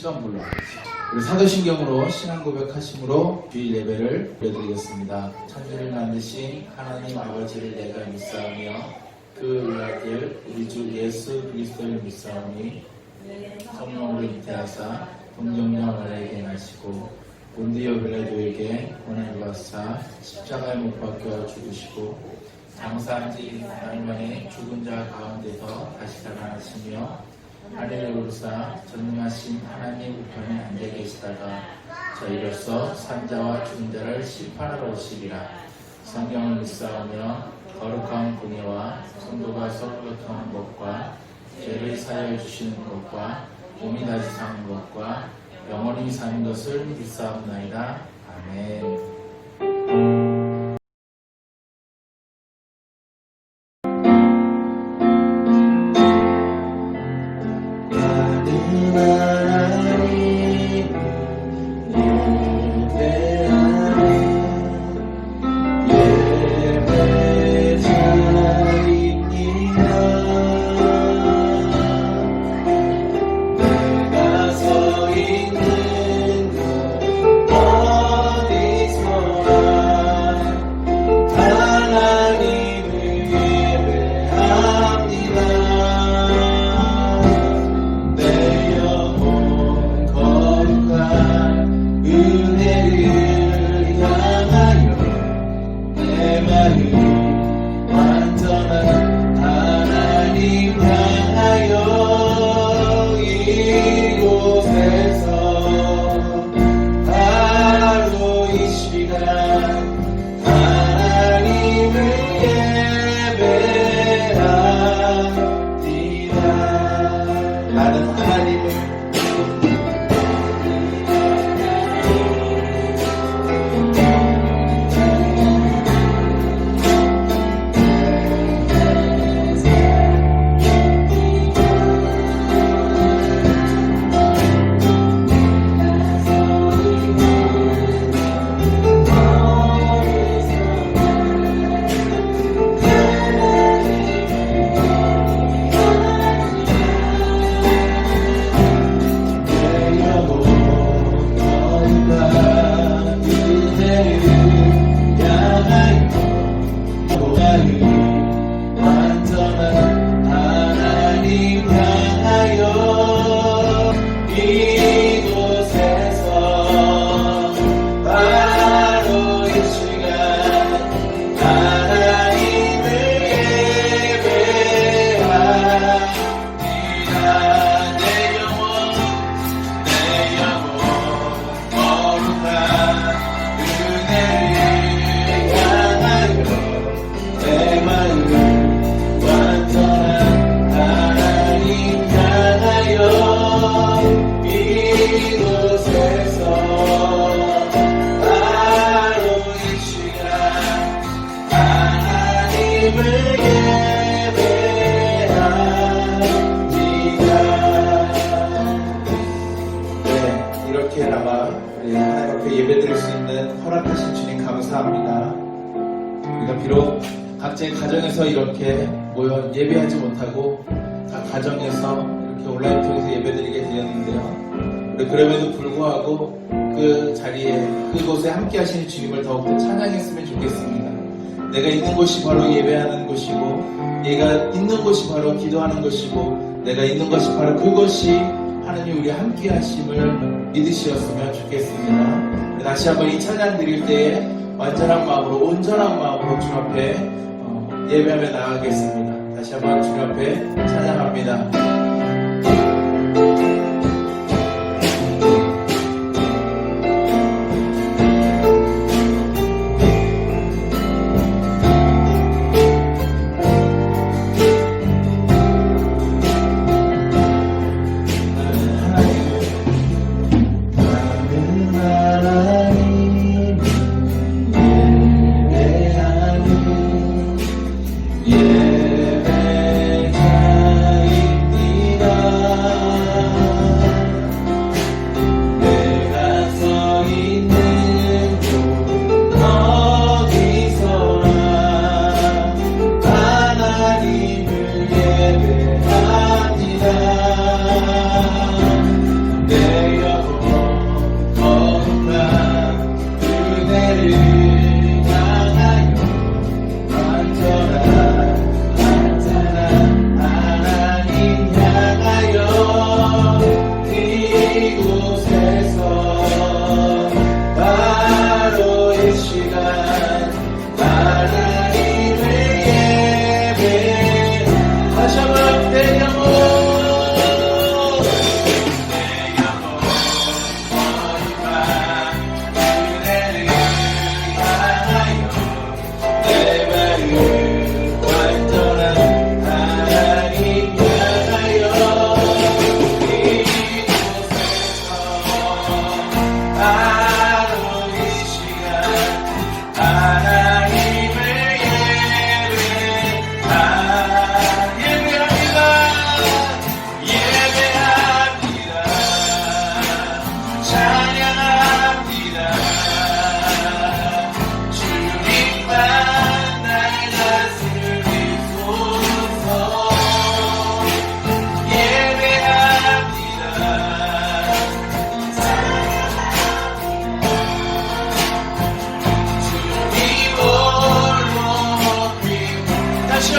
시간 몰라. 우리 사도신경으로 신앙 고백하심으로 주일 예배를 드려드리겠습니다. 천지를 만드신 하나님 아버지를 내가 믿사오며 그 아들 우리 주 예수 그리스도를 믿사오니 성령으로 잉태하사 동정녀 마리아에게 나시고 본디오 빌라도에게 고난을 받사 십자가에 못 박혀 죽으시고 장사한 지 4일 만에 죽은 자 가운데서 다시 살아나시며 하늘에 오르사 전능하신 하나님 우편에 앉아 계시다가 저희로서 산자와 죽은 자를 심판하러 오시리라. 성경을 믿사오며 거룩한 공예와 성도가 서로 교통하는 것과 죄를 사하여 주시는 것과 몸이 다시 사는 것과 영원히 사는 것을 믿사옵나이다. 아멘. 예배드릴 수 있는 허락하신 주님 감사합니다. 우리가 비록 각자의 가정에서 이렇게 모여 예배하지 못하고 각 가정에서 이렇게 온라인 통해서 예배드리게 되었는데요. 우리 그럼에도 불구하고 그 자리에 그곳에 함께 하시는 주님을 더욱더 찬양했으면 좋겠습니다. 내가 있는 곳이 바로 예배하는 곳이고 내가 있는 곳이 바로 기도하는 곳이고 내가 있는 것이 바로 그것이 하나님 우리 함께 하심을 믿으시었으면 좋겠습니다. 다시 한번 이 찬양 드릴 때에 완전한 마음으로 온전한 마음으로 주 앞에 예배하며 나아가겠습니다. 다시 한번 주 앞에 찬양합니다. 예배자입니다.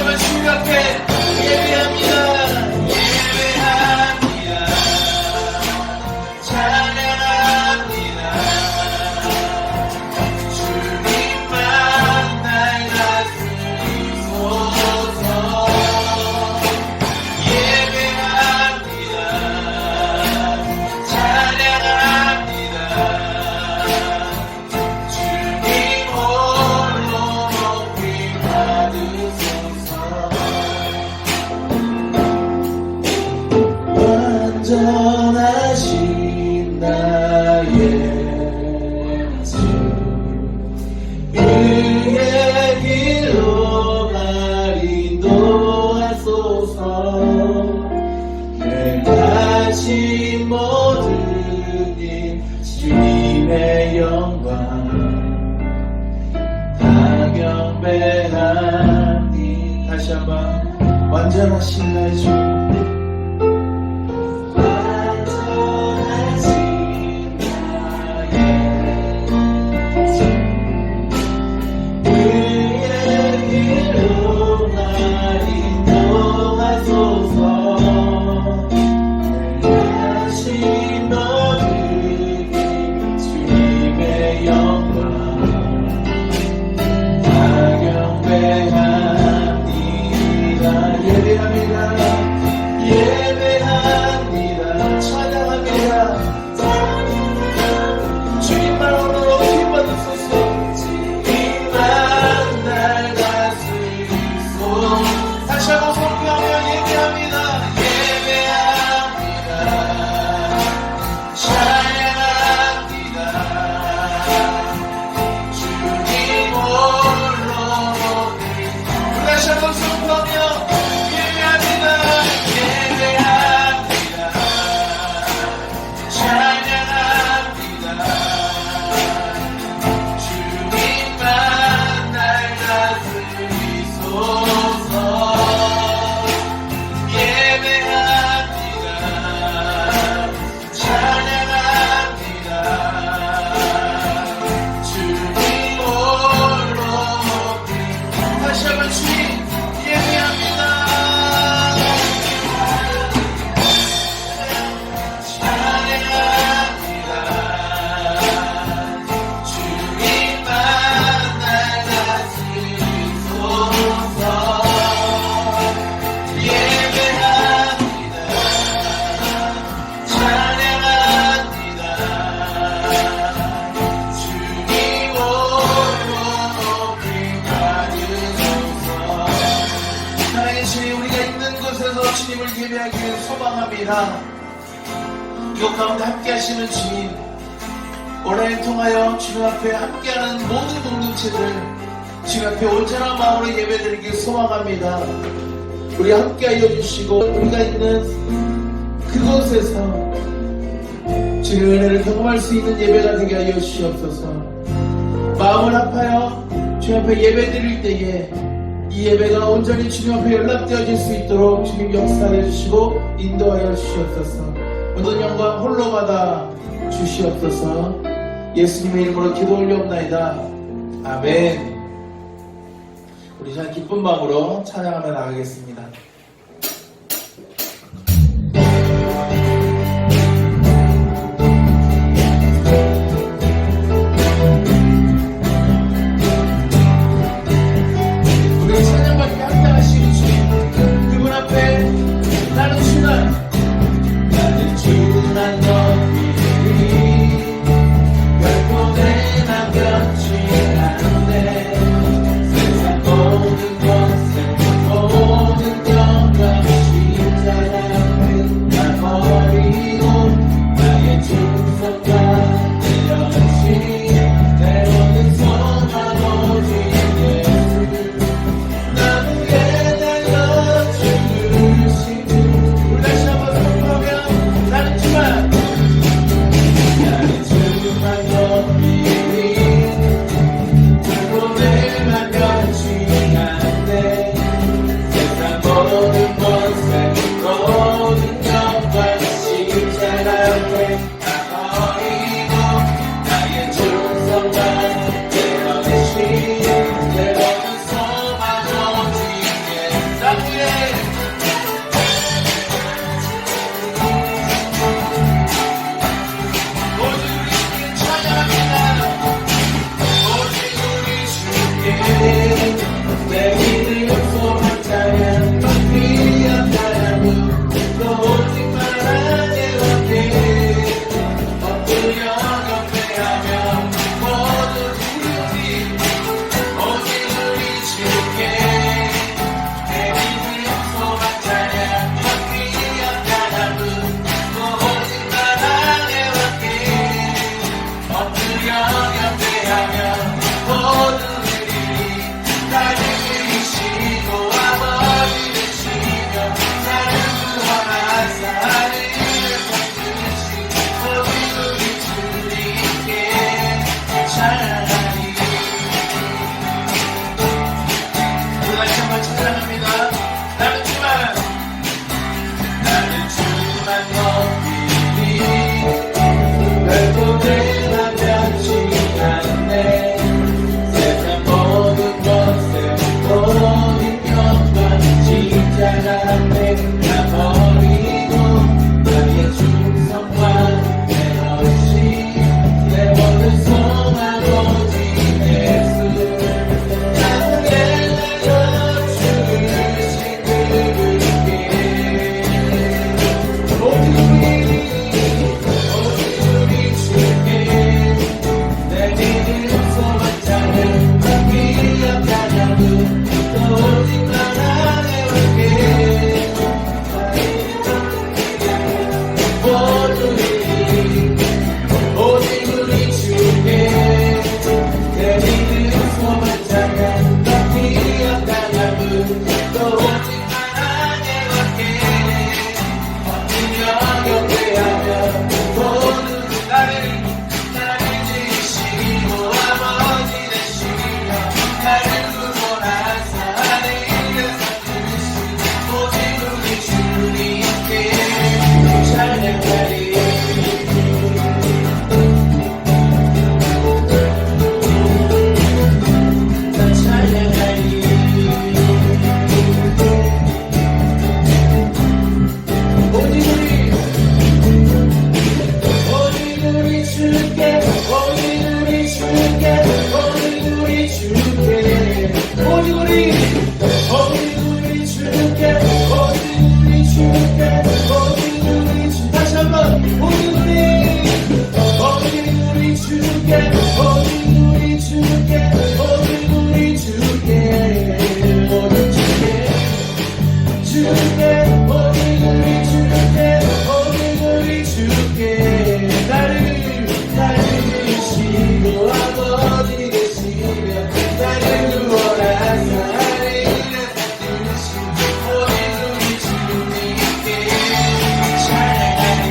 한번 주님 앞에 예배합니다. 예배합니다. 찬양합니다. 주님만 날 다스리소서. 예배합니다. 찬양합니다. 주님 홀로 높이 받으소서. 완전하신 나의 주 그의 길로 날 인도하소서. 행하신 모든 일 주님의 영광 다 경배하니. 다시 한번 완전하신 나의 주 예배합니다. 찬양합니다. 주님만 홀로 높이 받으소서. 주님만 날 다스리소서. 다시 한번 선포하며 예배합니다. 예배합니다. 찬양합니다. 주님 홀로 높이. 다시 한번 선포하며 예배합니다. 찬양합니다. 주님만 날 다스리소서. 예배합니다. 찬양합니다. 주님 홀로 높이. 다시 한번 주님 예배합니다. 주님을 예배하기를 소망합니다. 이곳 가운데 함께 하시는 주님, 온라인 통하여 주님 앞에 함께하는 모든 공동체들 주님 앞에 온전한 마음으로 예배드리길 소망합니다. 우리 함께하여 주시고 우리가 있는 그곳에서 주님의 은혜를 경험할 수 있는 예배가 되게 하여 주시옵소서. 마음을 합하여 주님 앞에 예배드릴 때에 이 예배가 온전히 주님 앞에 연락되어질 수 있도록 주님 역사해 주시고 인도하여 주시옵소서. 모든 영광 홀로 받아 주시옵소서. 예수님의 이름으로 기도 올려옵나이다. 아멘. 우리 자 기쁜 마음으로 찬양하며 나가겠습니다. 모든 것에 모든 것 앞에 나 버리고 나의 충성과 내 헌신 내 모든 소망 오직 예수 나의 나여 주를 신들게 오직 우리 주께 내 믿음 소망 자는 기억하냐고 또 오직 나의 왕께 오직 우리 주께 내 믿음 소망 자는 기억하냐고 또 오직 나의 왕께 영영대하며 모든 나를 지으시고 아버지 되시며 나를 구원하사 하늘에서 주시고 오직 우리 주님께 찬양하리 오직 우리 주께 오직 우리 주께 오직 우리 주께 오직 우리 주께 오직 우리 주께 오직 우리 주 다시 한번 오직 우리 주께 오직 우리 주께 오직 우리 주께 오직 주께 오직 우리 주께 오직 우리 주께 나를 지으시고 아버지 되시며 나를 구원하사 하늘에서 주시고 오직 우리 주님께 찬양하리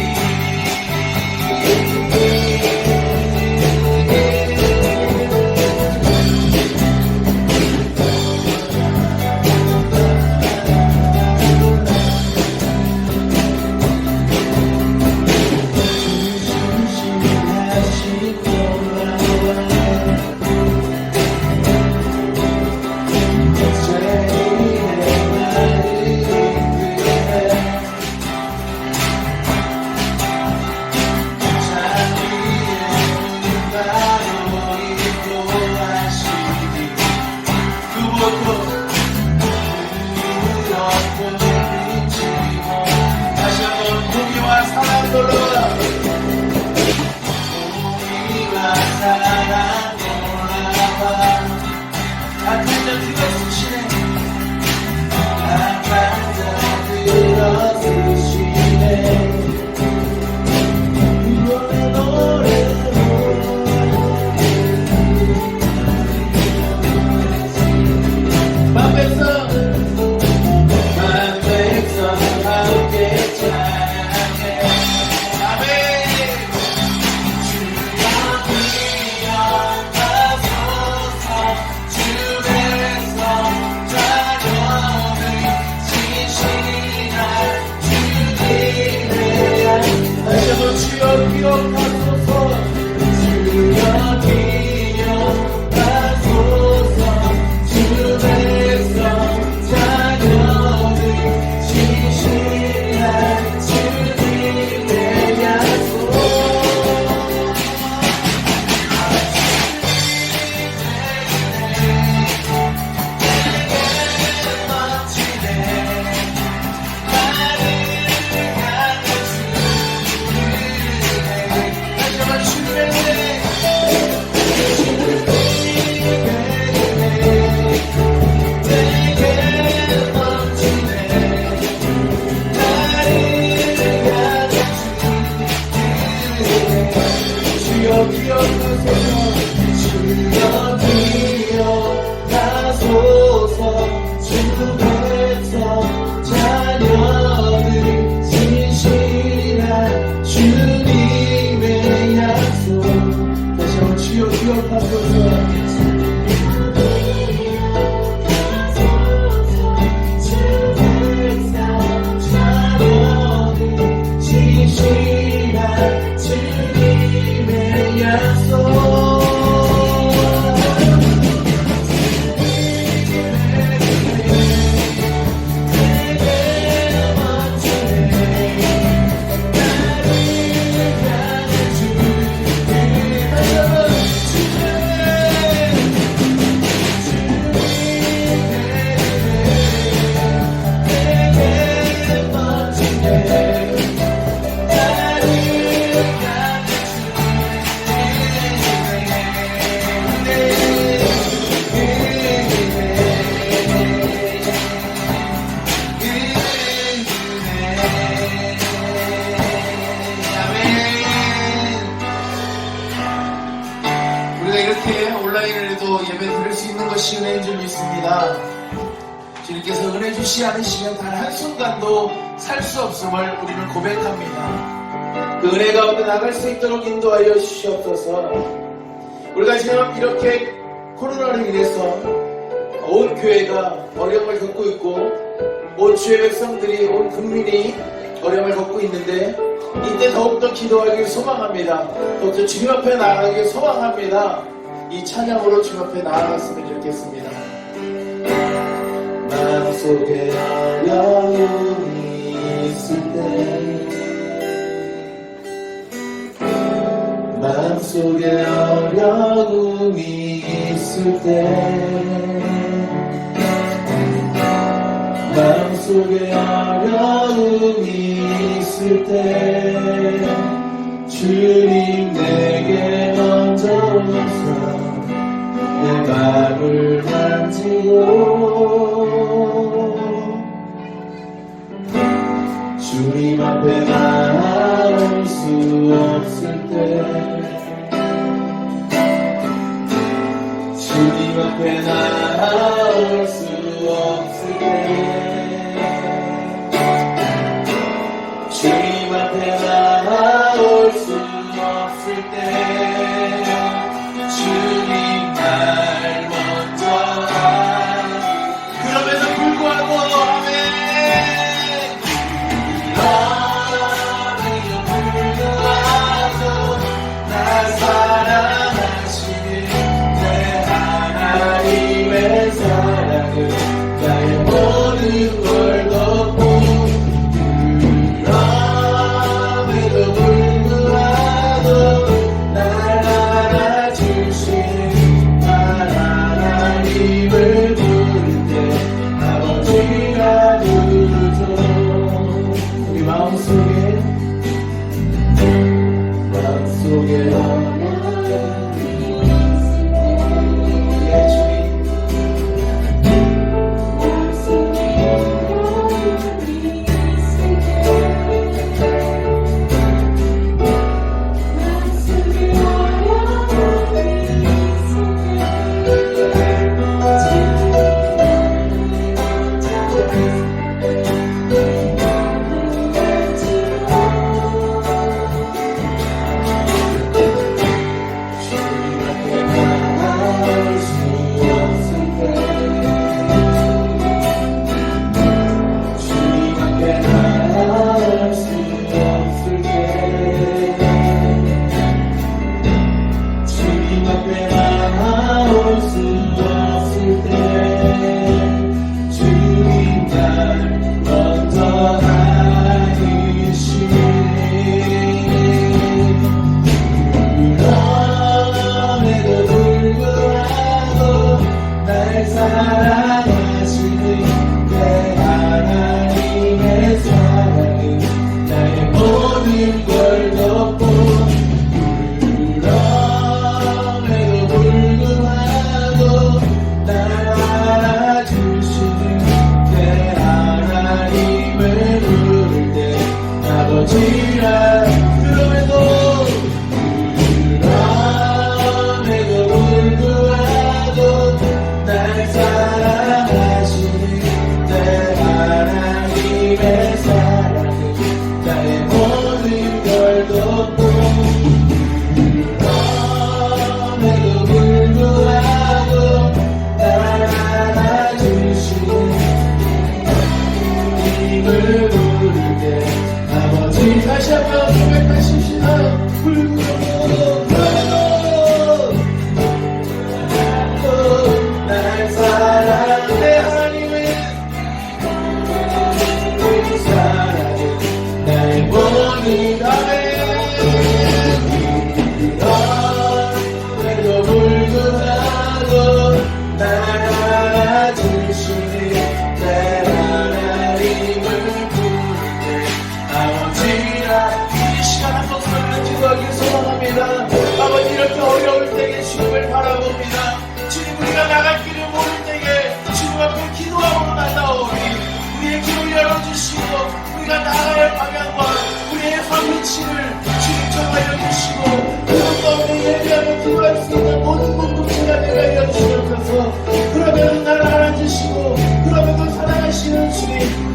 다시 한번 공의와 사랑 돌아와 공의와 사랑 돌아와 악한 자 들어주시네 악한 자 들어주시네 이번에 노래로 맘에서 함께 찬양해 아멘 주여 기억하소서 주에서 자녀를 진실한 주님의 다시 한번 주여 기억하소서 주여 기억하소서 주에서 자녀를 진실한 주님의 약속 내게 멋지네 나를 향해 주는 또 예배 드릴 수 있는 것이 은혜인 줄 믿습니다. 주님께서 은혜 주시 않으시면 단 한순간도 살 수 없음을 우리는 고백합니다. 그 은혜 가운데 나갈 수 있도록 인도하여 주시옵소서. 우리가 지금 이렇게 코로나로 인해서 온 교회가 어려움을 겪고 있고 온 주의 백성들이, 온 국민이 어려움을 겪고 있는데 이때 더욱더 기도하길 소망합니다. 더욱더 주님 앞에 나아가길 소망합니다. 이 찬양으로 주님 앞에 나아갔으면 좋겠습니다. 마음속에 어려움이 있을 때, 마음속에 어려움이 있을 때, 마음속에 어려움이 있을 때 주님 내게 먼저 오셔 내 마음을 만지고 주님 앞에 나올 수 없을 때 주님 앞에 나올 수 없을 때 주님 앞에 나올 수 없을 때 주님 날 먼저 그럼에도 불구하고 아멘 그럼에도 불구하고 날 사랑하시는 내 하나님의 사랑을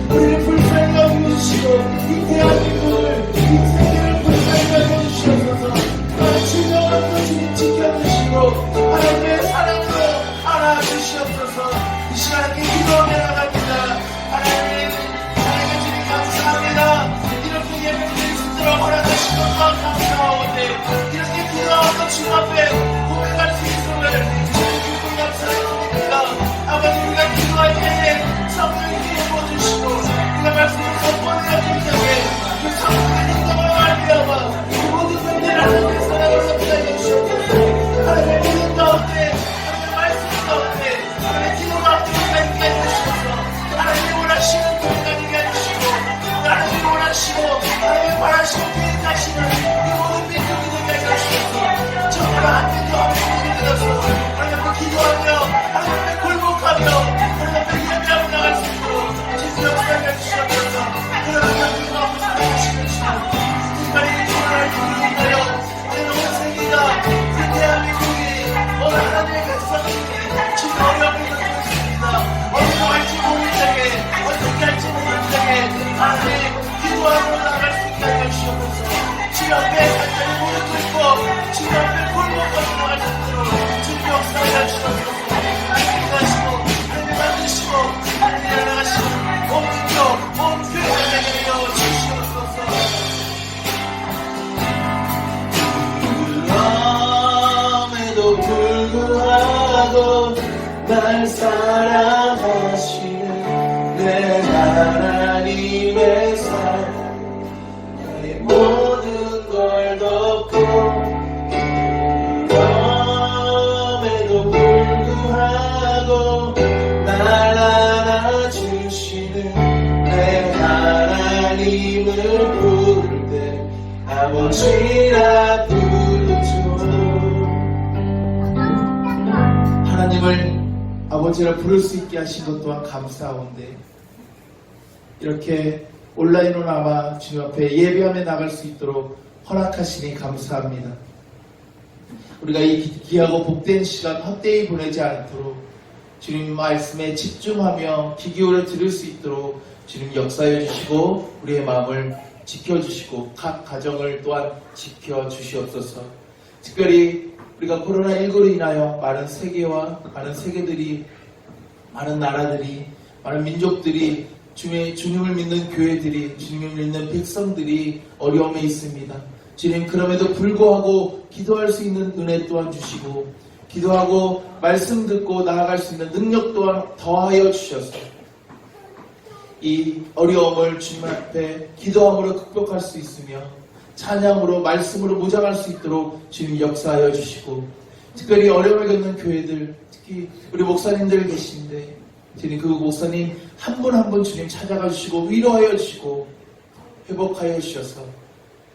우리를 불쌍히 여겨주시고 이 대한민국을 이 세계를 불쌍히 여겨주시옵소서. 진정한 것을 지켜주시고 하나님의 사랑으로 안아주시옵소서. 이 시간에 기도하며 나갑니다. 하나님 주님 감사합니다. 이렇게 예배를 드릴 수 있도록 허락하신 것과 감사하오니 이렇게 기도하고 주님 앞에 고백할 수 있음을 주님 기쁨 감사드립니다. 아버지 우리가 기도할 때에 성령님이 부어주시고 우리가 말씀을 선포하여 드릴 때에 그 성령의 인도로 말미암아 그 모든 분들을 하나님의 사랑으로 섭취하여 주시옵소서. 하나님의 믿음 가운데 하나님의 말씀 가운데 하나님의 기도 가운데 우리가 있게 해주시옵소서. 하나님이 원하시는 공간이게 해주시고 하나님이 원하시고 하나님이 바라시고 계획하시는 이 모든 믿음이 되게 해주시옵소서. 정말 하나님도 하나님이 되어서 하나님 앞에 기도하며 하나님 앞에 굴복하며 하나님 앞에 예배하며 나갈 수 있도록 주님 역사해 주시옵소서. 그러나 하나님이 너무 사랑하시면서 특별히 코로나를 통하여 우리는 온 세계가 그 대한민국이 오늘 하나님의 백성들이 지금 어려움을 겪고 있습니다. 어디로 갈지 모를 때에 어떻게 할지 모를 때에 하나님 기도하러 나갈 수 있게 하여 주시옵소서. 주님 앞에 간절히 무릎 꿇고 주님 앞에 굴복하며 나갈 수 있도록 주님 역사해 주시옵소서. 하나님 하시고 하나님 만드시고 하나님 나가시고 온 민족 온 교회를 내게 하여 주시옵소서. 그럼에도 불구하고 날 사랑하시는 내 하나님의 사랑 내 모든 걸 덮고 그럼에도 불구하고 날 안아주시는 내 하나님을 부를 때 아버지라 부르죠. 하나님을 아버지라 부를 수 있게 하신 것 또한 감사하온데 이렇게 온라인으로나마 주님 앞에 예배하며 나갈 수 있도록 허락하시니 감사합니다. 우리가 이 귀하고 복된 시간 헛되이 보내지 않도록 주님 말씀에 집중하며 귀 기울여 들을 수 있도록 주님 역사해 주시고 우리의 마음을 지켜주시고 각 가정을 또한 지켜주시옵소서. 특별히 우리가 코로나19로 인하여 많은 세계와 많은 세계들이 많은 나라들이 많은 민족들이 주님을 믿는 교회들이 주님을 믿는 백성들이 어려움에 있습니다. 주님 그럼에도 불구하고 기도할 수 있는 은혜 또한 주시고 기도하고 말씀 듣고 나아갈 수 있는 능력 또한 더하여 주셔서 이 어려움을 주님 앞에 기도함으로 극복할 수 있으며 찬양으로 말씀으로 무장할 수 있도록 주님 역사하여 주시고 특별히 어려움을 겪는 교회들 특히 우리 목사님들 계신데 주님 그 목사님 한 분 한 분 주님 찾아가 주시고 위로하여 주시고 회복하여 주셔서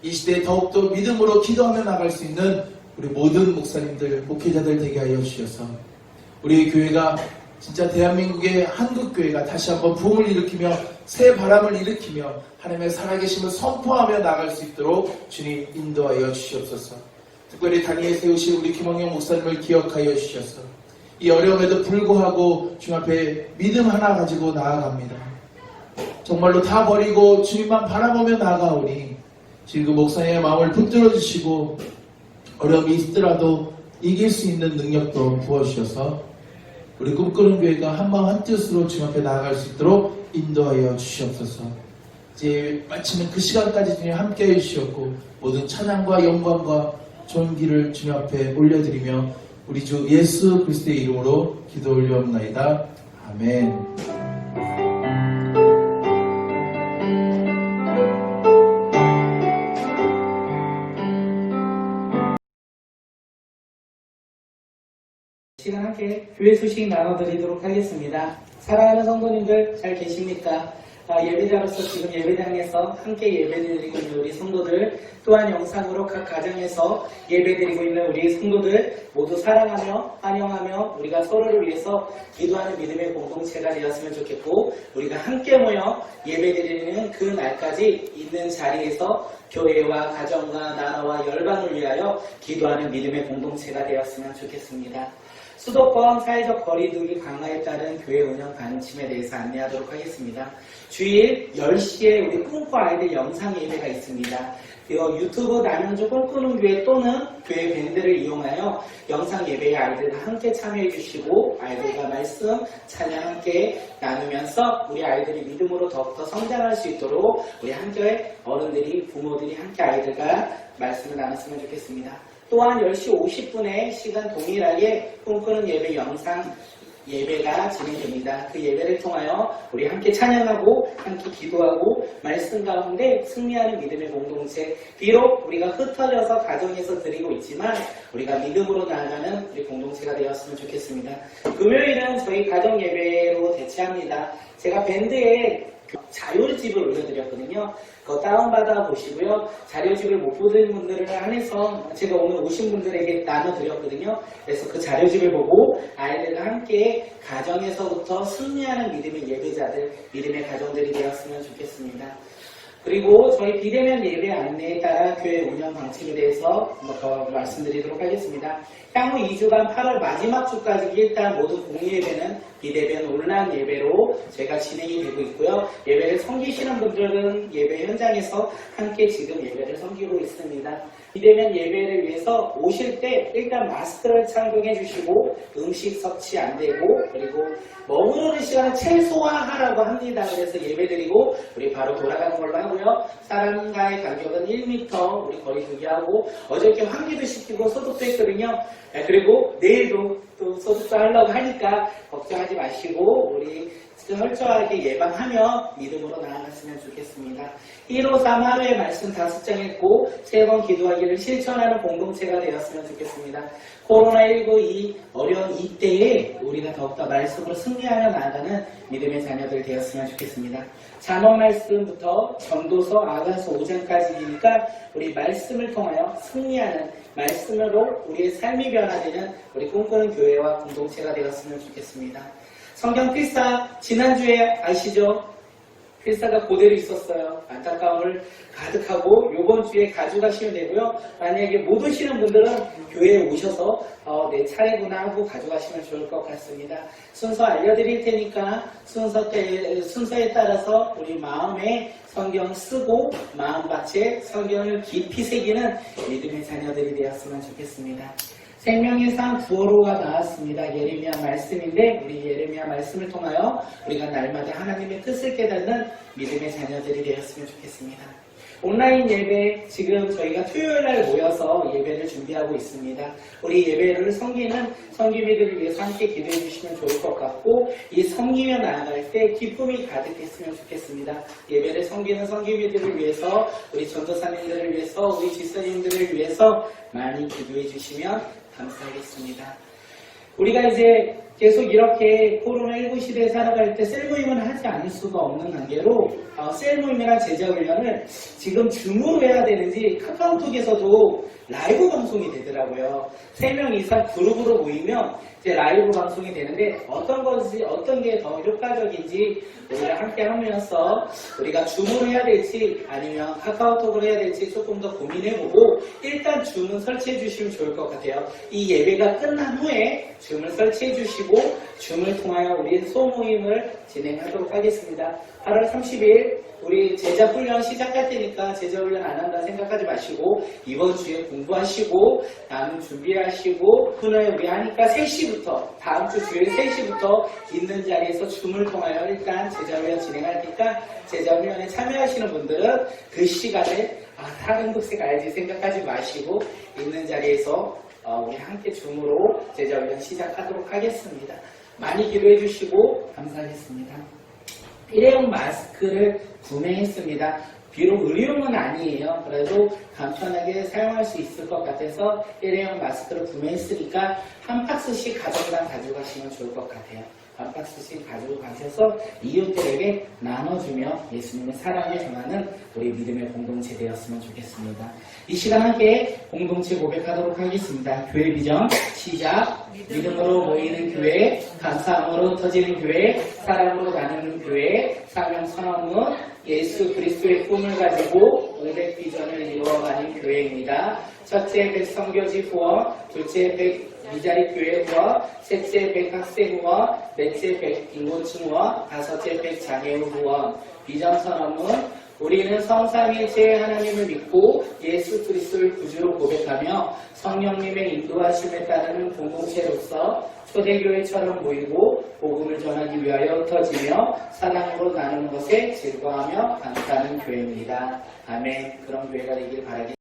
이 시대에 더욱더 믿음으로 기도하며 나갈 수 있는 우리 모든 목사님들 목회자들 되게 하여 주셔서 우리 교회가 진짜 대한민국의 한국교회가 다시 한번 부흥을 일으키며 새 바람을 일으키며 하나님의 살아계심을 선포하며 나갈 수 있도록 주님 인도하여 주시옵소서. 특별히 단위에 세우신 우리 김홍영 목사님을 기억하여 주셔서 이 어려움에도 불구하고 주님 앞에 믿음 하나 가지고 나아갑니다. 정말로 다 버리고 주님만 바라보며 나아가오니 지금 그 목사님의 마음을 붙들어 주시고 어려움이 있더라도 이길 수 있는 능력도 부어주셔서 우리 꿈꾸는 교회가 한마음 한뜻으로 주님 앞에 나아갈 수 있도록 인도하여 주시옵소서. 이제 마치는 그 시간까지 주님 함께해 주시었고 모든 찬양과 영광과 존귀를 주님 앞에 올려드리며 우리 주 예수 그리스도의 이름으로 기도 올려옵나이다. 아멘. 시간 함께 교회 소식 나눠드리도록 하겠습니다. 사랑하는 성도님들 잘 계십니까? 예배자로서 지금 예배당에서 함께 예배드리고 있는 우리 성도들 또한 영상으로 각 가정에서 예배드리고 있는 우리 성도들 모두 사랑하며 환영하며 우리가 서로를 위해서 기도하는 믿음의 공동체가 되었으면 좋겠고 우리가 함께 모여 예배드리는 그 날까지 있는 자리에서 교회와 가정과 나라와 열방을 위하여 기도하는 믿음의 공동체가 되었으면 좋겠습니다. 수도권 사회적 거리두기 강화에 따른 교회 운영 방침에 대해서 안내하도록 하겠습니다. 주일 10시에 우리 꿈꿔 아이들 영상 예배가 있습니다. 이거 유튜브 남양주 꿈꾸는 교회 또는 교회 밴드를 이용하여 영상 예배에 아이들과 함께 참여해 주시고 아이들과 말씀, 찬양 함께 나누면서 우리 아이들이 믿음으로 더욱더 성장할 수 있도록 우리 한교회 어른들이, 부모들이 함께 아이들과 말씀을 나눴으면 좋겠습니다. 또한 10시 50분에 시간 동일하게 꿈꾸는 예배 영상 예배가 진행됩니다. 그 예배를 통하여 우리 함께 찬양하고 함께 기도하고 말씀 가운데 승리하는 믿음의 공동체, 비록 우리가 흩어져서 가정에서 드리고 있지만 우리가 믿음으로 나아가는 우리 공동체가 되었으면 좋겠습니다. 금요일은 저희 가정 예배로 대체합니다. 제가 밴드에 자료집을 올려드렸거든요. 그거 다운받아 보시고요. 자료집을 못 보신 분들을 한해서 제가 오늘 오신 분들에게 나눠드렸거든요. 그래서 그 자료집을 보고 아이들과 함께 가정에서부터 승리하는 믿음의 예배자들, 믿음의 가정들이 되었으면 좋겠습니다. 그리고 저희 비대면 예배 안내에 따라 교회 운영 방침에 대해서 더 말씀드리도록 하겠습니다. 향후 2주간 8월 마지막 주까지 일단 모든 공예배는 비대면 온라인 예배로 저희가 진행이 되고 있고요. 예배를 섬기시는 분들은 예배 현장에서 함께 지금 예배를 섬기고 있습니다. 비대면 예배를 위해서 오실 때 일단 마스크를 착용해 주시고 음식 섭취 안 되고 그리고 머무르는 시간을 최소화하라고 합니다. 그래서 예배 드리고 우리 바로 돌아가는 걸로 하고요. 사람과의 간격은 1m 우리 거리 두기하고 어저께 환기도 시키고 소독도 했거든요. 그리고 내일도 또 소독도 하려고 하니까 걱정하지 마시고 우리 철저하게 예방하며 믿음으로 나아갔으면 좋겠습니다. 153 하루의 말씀 5장 읽고 3번 기도하기를 실천하는 공동체가 되었으면 좋겠습니다. 코로나19 이 어려운 이때에 우리가 더욱더 말씀으로 승리하며 나아가는 믿음의 자녀들 되었으면 좋겠습니다. 잠언 말씀부터 전도서 아가서 5장까지니까 우리 말씀을 통하여 승리하는 말씀으로 우리의 삶이 변화되는 우리 꿈꾸는 교회와 공동체가 되었으면 좋겠습니다. 성경 필사 지난주에 아시죠? 필사가 그대로 있었어요. 안타까움을 가득하고 이번 주에 가져가시면 되고요. 만약에 못 오시는 분들은 교회에 오셔서 내 차례구나 하고 가져가시면 좋을 것 같습니다. 순서 알려드릴 테니까 순서에 따라서 우리 마음에 성경 쓰고 마음밭에 성경을 깊이 새기는 믿음의 자녀들이 되었으면 좋겠습니다. 생명의 상 구호로가 나왔습니다. 예레미야 말씀인데 우리 예레미야 말씀을 통하여 우리가 날마다 하나님의 뜻을 깨닫는 믿음의 자녀들이 되었으면 좋겠습니다. 온라인 예배 지금 저희가 토요일날 모여서 예배를 준비하고 있습니다. 우리 예배를 섬기는 섬기미들을 위해서 함께 기도해 주시면 좋을 것 같고 이 섬기며 나아갈 때 기쁨이 가득했으면 좋겠습니다. 예배를 섬기는 섬기미들을 위해서 우리 전도사님들을 위해서 우리 집사님들을 위해서 많이 기도해 주시면 감사하겠습니다. 우리가 이제 계속 이렇게 코로나19 시대에 살아갈 때 셀모임을 하지 않을 수가 없는 관계로 셀모임이나 제자훈련을 지금 줌으로 해야 되는지 카카오톡에서도 라이브 방송이 되더라고요. 3명 이상 그룹으로 모이면 이제 라이브 방송이 되는데 어떤 게 더 효과적인지 우리가 함께 하면서 우리가 줌으로 해야 될지 아니면 카카오톡으로 해야 될지 조금 더 고민해보고 일단 줌은 설치해 주시면 좋을 것 같아요. 이 예배가 끝난 후에 줌을 설치해 주시고 줌을 통하여 우리 소모임을 진행하도록 하겠습니다. 8월 30일 우리 제자훈련 시작할 때니까 제자훈련 안 한다 생각하지 마시고 이번 주에 공부하시고 나는 준비하시고 그날 우리 하니까 3시부터 다음 주 주일 3시부터 있는 자리에서 줌을 통하여 일단 제자훈련 진행할 테니까 제자훈련에 참여하시는 분들은 그 시간에 다른 곳에 가야지 생각하지 마시고 있는 자리에서 우리 함께 줌으로 제자훈련 시작하도록 하겠습니다. 많이 기도해 주시고 감사하겠습니다. 일회용 마스크를 구매했습니다. 비록 의료용은 아니에요. 그래도 간편하게 사용할 수 있을 것 같아서 일회용 마스크를 구매했으니까 한 박스씩 가정당 가져가시면 좋을 것 같아요. 한 박스씩 가지고 가셔서 이웃들에게 나눠주며 예수님의 사랑을 전하는 우리 믿음의 공동체 되었으면 좋겠습니다. 이 시간 함께 공동체 고백하도록 하겠습니다. 교회 비전 시작. 믿음으로 모이는 교회, 감사함으로 터지는 교회, 사랑으로 나누는 교회, 사명 선언문, 예수 그리스도의 꿈을 가지고 500 비전을 이루어가는 교회입니다. 첫째 100 선교지 후원, 둘째 100 미자리 교회 후원, 셋째 100 학생 후원, 넷째 100 빈곤층 후원, 다섯째 100 장애인 후원. 비전선언문 우리는 성삼위일체 하나님을 믿고 예수 그리스도를 구주로 고백하며 성령님의 인도하심에 따르는 공동체로서 초대교회처럼 모이고 복음을 전하기 위하여 흩어지며 사랑으로 나누는 것에 즐거워하며 감사하는 교회입니다. 아멘. 그런 교회가 되길 바라겠습니다.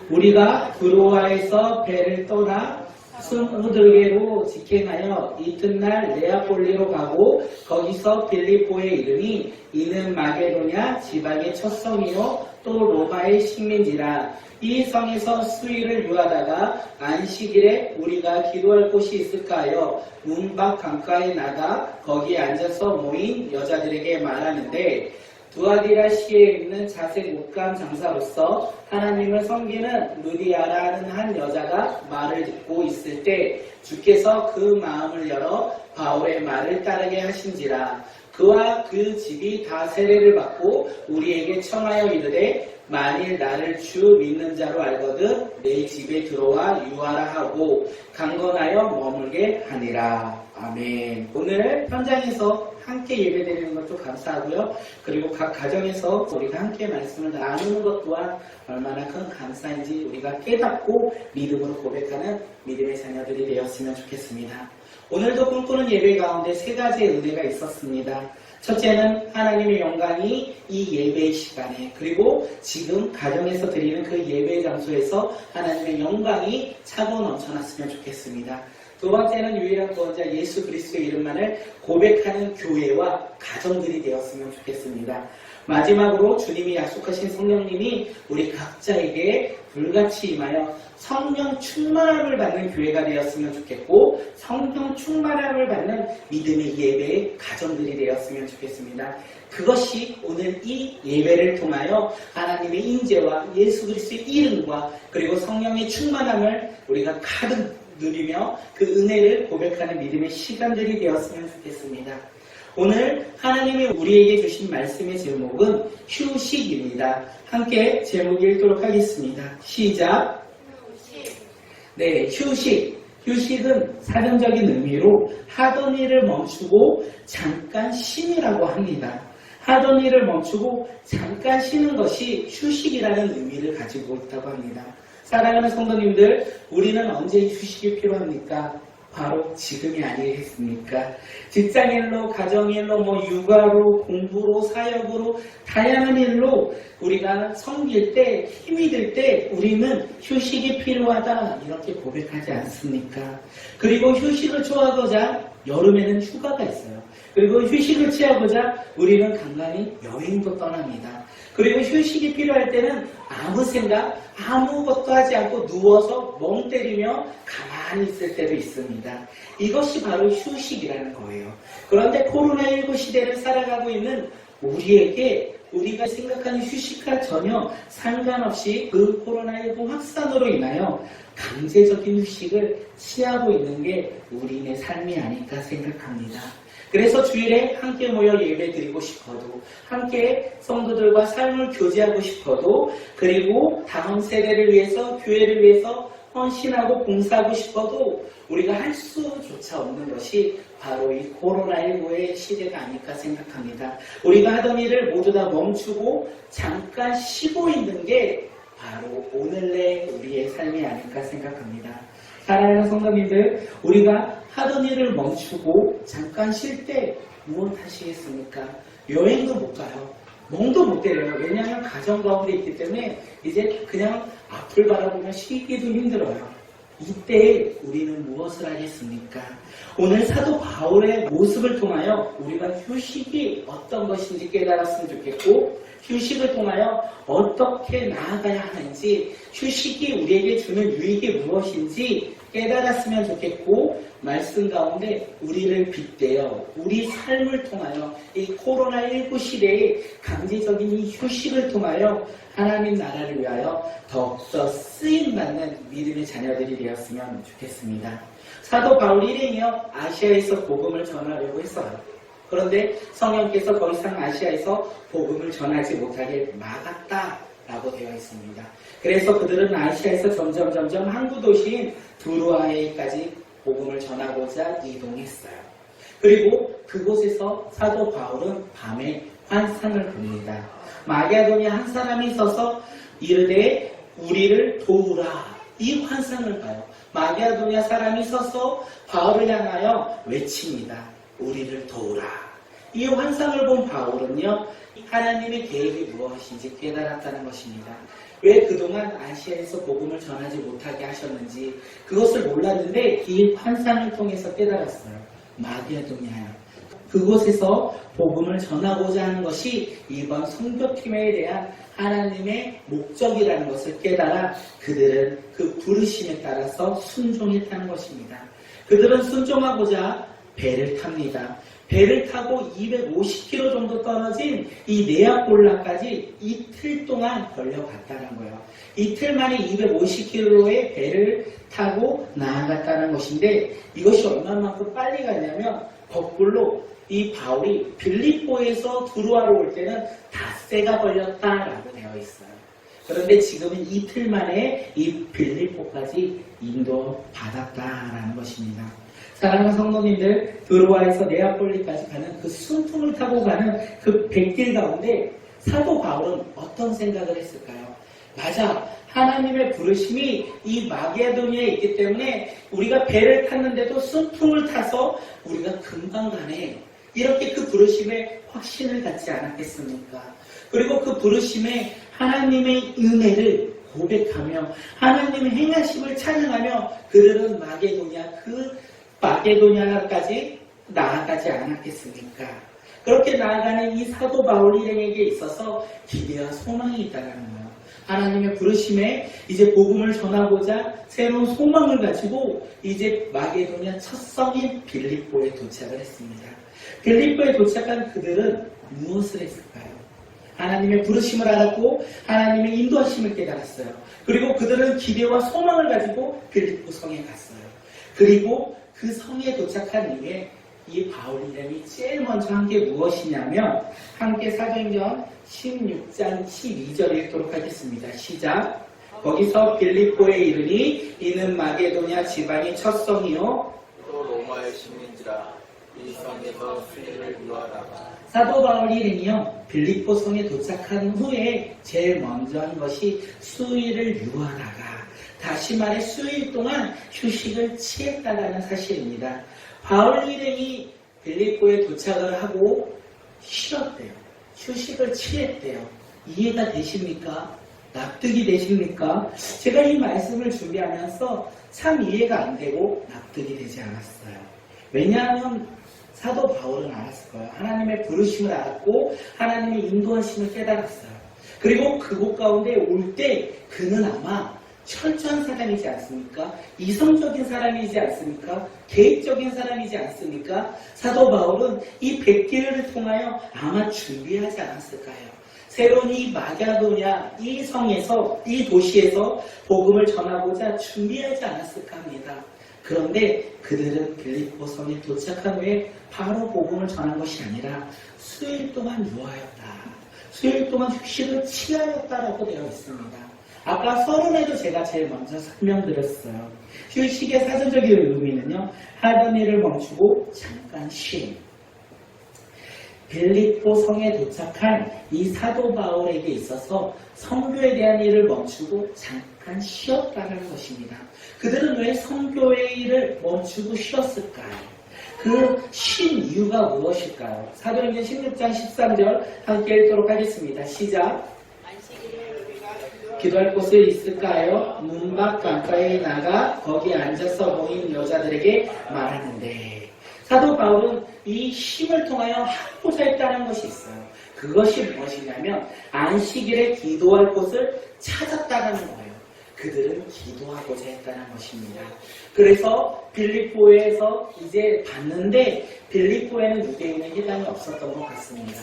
우리가 드로아에서 배를 떠나 스무들게로 직행하여 이튿날 네아폴리로 가고 거기서 빌립보에 이르니 이는 마게도냐 지방의 첫 성이요 또 로마의 식민지라. 이 성에서 수일을 유하다가 안식일에 우리가 기도할 곳이 있을까 하여 문 밖 강가에 나가 거기에 앉아서 모인 여자들에게 말하는데 두아디라시에 있는 자색 옷감 장사로서 하나님을 섬기는 루디아라는 한 여자가 말을 듣고 있을 때 주께서 그 마음을 열어 바울의 말을 따르게 하신지라. 그와 그 집이 다 세례를 받고 우리에게 청하여 이르되 만일 나를 주 믿는 자로 알거든 내 집에 들어와 유하라 하고 강건하여 머물게 하니라. 아멘. 오늘 현장에서 함께 예배드리는 것도 감사하고요. 그리고 각 가정에서 우리가 함께 말씀을 나누는 것 또한 얼마나 큰 감사인지 우리가 깨닫고 믿음으로 고백하는 믿음의 자녀들이 되었으면 좋겠습니다. 오늘도 꿈꾸는 예배 가운데 세 가지의 은혜가 있었습니다. 첫째는 하나님의 영광이 이 예배의 시간에 그리고 지금 가정에서 드리는 그 예배 장소에서 하나님의 영광이 차고 넘쳐났으면 좋겠습니다. 두 번째는 유일한 구원자 예수 그리스도의 이름만을 고백하는 교회와 가정들이 되었으면 좋겠습니다. 마지막으로 주님이 약속하신 성령님이 우리 각자에게 불같이 임하여 성령 충만함을 받는 교회가 되었으면 좋겠고 성령 충만함을 받는 믿음의 예배의 가정들이 되었으면 좋겠습니다. 그것이 오늘 이 예배를 통하여 하나님의 인재와 예수 그리스도의 이름과 그리고 성령의 충만함을 우리가 가득 누리며 그 은혜를 고백하는 믿음의 시간들이 되었으면 좋겠습니다. 오늘 하나님이 우리에게 주신 말씀의 제목은 휴식입니다. 함께 제목 읽도록 하겠습니다. 시작. 네, 휴식. 휴식은 사전적인 의미로 하던 일을 멈추고 잠깐 쉼이라고 합니다. 하던 일을 멈추고 잠깐 쉬는 것이 휴식이라는 의미를 가지고 있다고 합니다. 사랑하는 성도님들, 우리는 언제 휴식이 필요합니까? 바로 지금이 아니겠습니까? 직장일로, 가정일로, 육아로, 공부로, 사역으로, 다양한 일로 우리가 섬길 때, 힘이 들 때 우리는 휴식이 필요하다 이렇게 고백하지 않습니까? 그리고 휴식을 취하고자 여름에는 휴가가 있어요. 그리고 휴식을 취하고자 우리는 간간히 여행도 떠납니다. 그리고 휴식이 필요할 때는 아무 생각, 아무것도 하지 않고 누워서 멍 때리며 가만히 있을 때도 있습니다. 이것이 바로 휴식이라는 거예요. 그런데 코로나19 시대를 살아가고 있는 우리에게 우리가 생각하는 휴식과 전혀 상관없이 그 코로나19 확산으로 인하여 강제적인 휴식을 취하고 있는 게 우리의 삶이 아닐까 생각합니다. 그래서 주일에 함께 모여 예배 드리고 싶어도 함께 성도들과 삶을 교제하고 싶어도 그리고 다음 세대를 위해서 교회를 위해서 헌신하고 봉사하고 싶어도 우리가 할 수조차 없는 것이 바로 이 코로나19의 시대가 아닐까 생각합니다. 우리가 하던 일을 모두 다 멈추고 잠깐 쉬고 있는 게 바로 오늘의 우리의 삶이 아닐까 생각합니다. 사랑하는 성도님들, 우리가 하던 일을 멈추고 잠깐 쉴 때 무엇 하시겠습니까? 여행도 못 가요. 멍도 못 때려요. 왜냐하면 가정 가운데 있기 때문에 이제 그냥 앞을 바라보며 쉬기도 힘들어요. 이때 우리는 무엇을 하겠습니까? 오늘 사도 바울의 모습을 통하여 우리가 휴식이 어떤 것인지 깨달았으면 좋겠고 휴식을 통하여 어떻게 나아가야 하는지 휴식이 우리에게 주는 유익이 무엇인지 깨달았으면 좋겠고 말씀 가운데 우리를 빗대어 우리 삶을 통하여 이 코로나19 시대의 강제적인 이 휴식을 통하여 하나님 나라를 위하여 더욱더 쓰임받는 믿음의 자녀들이 되었으면 좋겠습니다. 사도 바울이 일행이여 아시아에서 복음을 전하려고 했어요. 그런데 성령께서 더 이상 아시아에서 복음을 전하지 못하게 막았다 라고 되어 있습니다. 그래서 그들은 아시아에서 점점 항구 도시인 두루아에까지 복음을 전하고자 이동했어요. 그리고 그곳에서 사도 바울은 밤에 환상을 봅니다. 마게도냐 한 사람이 서서 이르되 우리를 도우라. 이 환상을 봐요. 마게도냐 사람이 서서 바울을 향하여 외칩니다. 우리를 도우라. 이 환상을 본 바울은요, 하나님의 계획이 무엇인지 깨달았다는 것입니다. 왜 그동안 아시아에서 복음을 전하지 못하게 하셨는지 그것을 몰랐는데 이 환상을 통해서 깨달았어요. 마게도냐, 그곳에서 복음을 전하고자 하는 것이 이번 선교팀에 대한 하나님의 목적이라는 것을 깨달아 그들은 그 부르심에 따라서 순종했다는 것입니다. 그들은 순종하고자 배를 탑니다. 배를 타고 250km 정도 떨어진 이 네아폴라까지 이틀 동안 걸려갔다는 거예요. 이틀 만에 250km의 배를 타고 나아갔다는 것인데 이것이 얼마만큼 빨리 갔냐면 거꾸로 이 바울이 빌립보에서 두루아로 올 때는 닷새가 걸렸다라고 되어 있어요. 그런데 지금은 이틀 만에 이 빌립보까지 인도받았다라는 것입니다. 사랑하는 성도님들, 두루아에서 네아폴리까지 가는 그 순풍을 타고 가는 그 백길 가운데 사도 바울은 어떤 생각을 했을까요? 맞아, 하나님의 부르심이 이 마게도니아에 있기 때문에 우리가 배를 탔는데도 순풍을 타서 우리가 금방 가네. 이렇게 그 부르심에 확신을 갖지 않았겠습니까? 그리고 그 부르심에 하나님의 은혜를 고백하며 하나님의 행하심을 찬양하며 그들은 마게도냐까지 나아가지 않았겠습니까? 그렇게 나아가는 이 사도 바울 일행에게 있어서 기대와 소망이 있다는 거예요. 하나님의 부르심에 이제 복음을 전하고자 새로운 소망을 가지고 이제 마게도냐 첫 성인 빌립보에 도착을 했습니다. 빌립보에 도착한 그들은 무엇을 했을까요? 하나님의 부르심을 알았고 하나님의 인도하심을 깨달았어요. 그리고 그들은 기대와 소망을 가지고 빌립보 성에 갔어요. 그리고 그 성에 도착한 이후에 이 바울 이름이 제일 먼저 한 게 무엇이냐면 함께 사도행전 16장 12절 읽도록 하겠습니다. 시작. 거기서 빌립보에 이르니 이는 마게도냐 지방의 첫 성이요 또 로마의 식민지라 이 성에서 수리를 유하다가 사도 바울 일행이요 빌립보 성에 도착한 후에 제일 먼저 한 것이 수일을 유하다가 다시 말해 수일 동안 휴식을 취했다는 사실입니다. 바울 일행이 빌립보에 도착을 하고 쉬었대요. 휴식을 취했대요. 이해가 되십니까? 납득이 되십니까? 제가 이 말씀을 준비하면서 참 이해가 안 되고 납득이 되지 않았어요. 왜냐하면 사도 바울은 알았을 거예요. 하나님의 부르심을 알았고 하나님의 인도하심을 깨달았어요. 그리고 그곳 가운데 올 때 그는 아마 철저한 사람이지 않습니까? 이성적인 사람이지 않습니까? 계획적인 사람이지 않습니까? 사도 바울은 이 백길을 통하여 아마 준비하지 않았을까요? 새로운 이 마게도냐 이 성에서 이 도시에서 복음을 전하고자 준비하지 않았을까 합니다. 그런데 그들은 빌립보 성에 도착한 후에 바로 복음을 전한 것이 아니라 수일 동안 유하였다. 수일 동안 휴식을 취하였다라고 되어 있습니다. 아까 서론에도 제가 제일 먼저 설명드렸어요. 휴식의 사전적인 의미는요. 하던 일을 멈추고 잠깐 쉼. 빌립보 성에 도착한 이 사도 바울에게 있어서 선교에 대한 일을 멈추고 잠깐 쉬었다는 것입니다. 그들은 왜 선교의 일을 멈추고 쉬었을까요? 그 쉰 이유가 무엇일까요? 사도행전 16장 13절 함께 읽도록 하겠습니다. 시작. 기도할 곳에 있을까요? 문밖 강가에 나가 거기 앉아서 모인 여자들에게 말하는데 사도 바울은 이 쉼을 통하여 하고자 했다는 것이 있어요. 그것이 무엇이냐면 안식일에 기도할 곳을 찾았다는 거예요. 그들은 기도하고자 했다는 것입니다. 그래서 빌립보에서 이제 봤는데 빌립보에는 유대인의 회당이 없었던 것 같습니다.